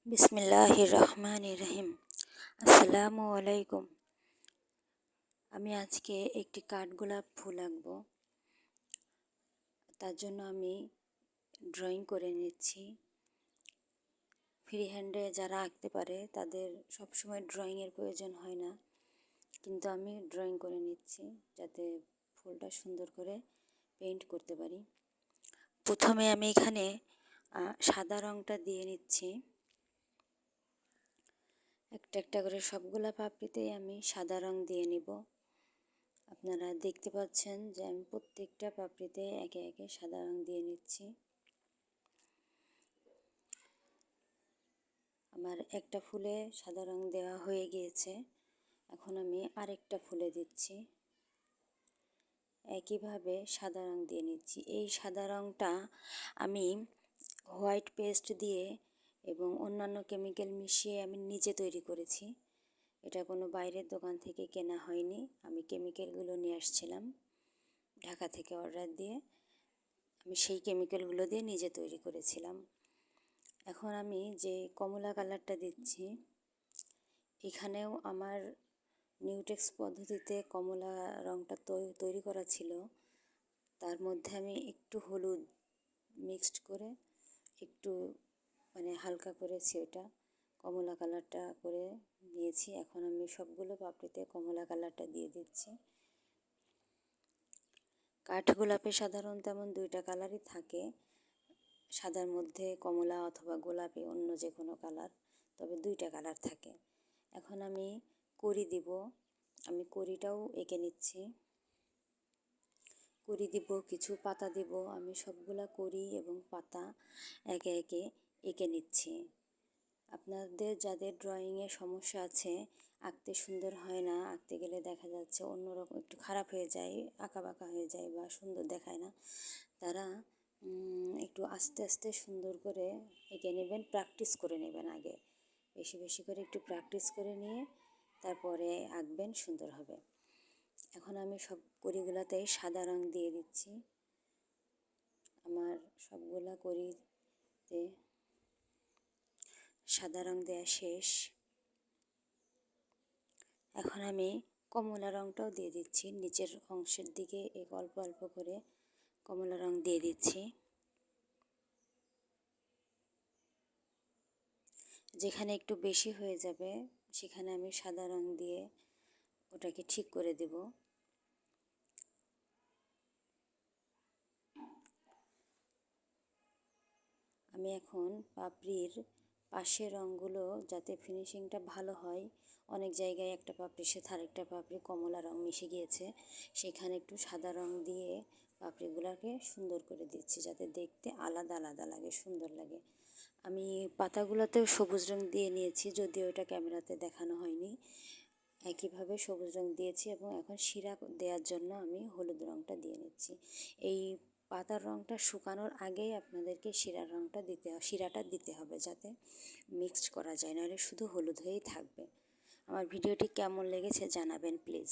বিসমিল্লাহির রহমানির রহিম। আসসালামু আলাইকুম। আমি আজকে একটি কাঠগোলাপ ফুল আঁকবো। তার জন্য আমি ড্রয়িং করে নিচ্ছি। ফ্রি হ্যান্ডে যারা আঁকতে পারে তাদের সবসময় ড্রয়িংয়ের প্রয়োজন হয় না, কিন্তু আমি ড্রয়িং করে নিচ্ছি যাতে ফুলটা সুন্দর করে পেইন্ট করতে পারি। প্রথমে আমি এখানে সাদা রঙটা দিয়ে নিচ্ছি। একটা একটা করে সবগুলা পাপড়িতেই আমি সাদা রং দিয়ে নিব। আপনারা দেখতে পাচ্ছেন যে আমি প্রত্যেকটা পাপড়িতে একে একে সাদা রং দিয়ে নিচ্ছি। আমার একটা ফুলে সাদা রং দেওয়া হয়ে গিয়েছে, এখন আমি আরেকটা ফুলে দিচ্ছি। একইভাবে সাদা রং দিয়ে নিচ্ছি। এই সাদা রংটা আমি হোয়াইট পেস্ট দিয়ে এবং অন্যান্য কেমিক্যাল মিশিয়ে আমি নিজে তৈরি করেছি। এটা কোনো বাইরের দোকান থেকে কেনা হয়নি, আমি কেমিক্যালগুলো নিয়ে আসছিলাম ঢাকা থেকে অর্ডার দিয়ে। আমি সেই কেমিক্যালগুলো দিয়ে নিজে তৈরি করেছিলাম। এখন আমি যে কমলা কালারটা দিচ্ছি, এখানেও আমার নিউটেক্স পদ্ধতিতে কমলা রঙটা তৈরি করা ছিল। তার মধ্যে আমি একটু হলুদ মিক্সড করে একটু হালকা করেছি, ওটা কমলা কালারটা করে নিয়েছি। এখন আমি সবগুলো পাপড়িতে কমলা কালারটা দিয়ে দিচ্ছি। কাঠগোলাপে সাধারণত তেমন দুইটা কালারই থাকে, সাদার মধ্যে কমলা অথবা গোলাপি অন্য যে কোনো কালার, তবে দুইটা কালার থাকে। এখন আমি কড়ি দিব, আমি কড়িটাও এঁকে নিচ্ছি। কড়ি দিব, কিছু পাতা দিব। আমি সবগুলা কড়ি এবং পাতা একে একে এঁকে নিচ্ছি। আপনাদের যাদের ড্রয়িংয়ে সমস্যা আছে, আঁকতে সুন্দর হয় না, আঁকতে গেলে দেখা যাচ্ছে অন্যরকম একটু খারাপ হয়ে যায়, আঁকাবাঁকা হয়ে যায় বা সুন্দর দেখায় না, তারা একটু আস্তে আস্তে সুন্দর করে এঁকে নেবেন, প্র্যাকটিস করে নেবেন আগে। বেশি বেশি করে একটু প্র্যাকটিস করে নিয়ে তারপরে আঁকবেন, সুন্দর হবে। এখন আমি সব কড়িগুলোতেই সাদা রং দিয়ে দিচ্ছি। আমার সবগুলা কড়িতে সাদা রং দেওয়া শেষ। এখন আমি কমলা রংটাও দিয়ে দিচ্ছি, নিচের অংশের দিকে অল্প অল্প করে কমলা রং দিয়ে দিচ্ছি। যেখানে একটু বেশি হয়ে যাবে সেখানে আমি সাদা রং দিয়ে ওটাকে ঠিক করে দেব। আমি এখন পাপড়ির পাশের রঙগুলো যাতে ফিনিশিংটা ভালো হয়, অনেক জায়গায় একটা পাপড়ির সাথে আরেকটা পাপড়ি কমলা রং মিশে গিয়েছে, সেখানে একটু সাদা রং দিয়ে পাপড়িগুলোকে সুন্দর করে দিচ্ছি যাতে দেখতে আলাদা আলাদা লাগে, সুন্দর লাগে। আমি পাতাগুলোতেও সবুজ রং দিয়ে নিয়েছি, যদিও এটা ক্যামেরাতে দেখানো হয়নি। একইভাবে সবুজ রং দিয়েছি এবং এখন শিরা দেওয়ার জন্য আমি হলুদ রংটা দিয়ে নিচ্ছি। এই পাতার রংটা শুকানোর আগেই আপনাদেরকে শিরাটা দিতে হবে যাতে মিক্সড করা যায়, নাহলে শুধু হলুদ হয়েই থাকবে। আমার ভিডিওটি কেমন লেগেছে জানাবেন প্লিজ।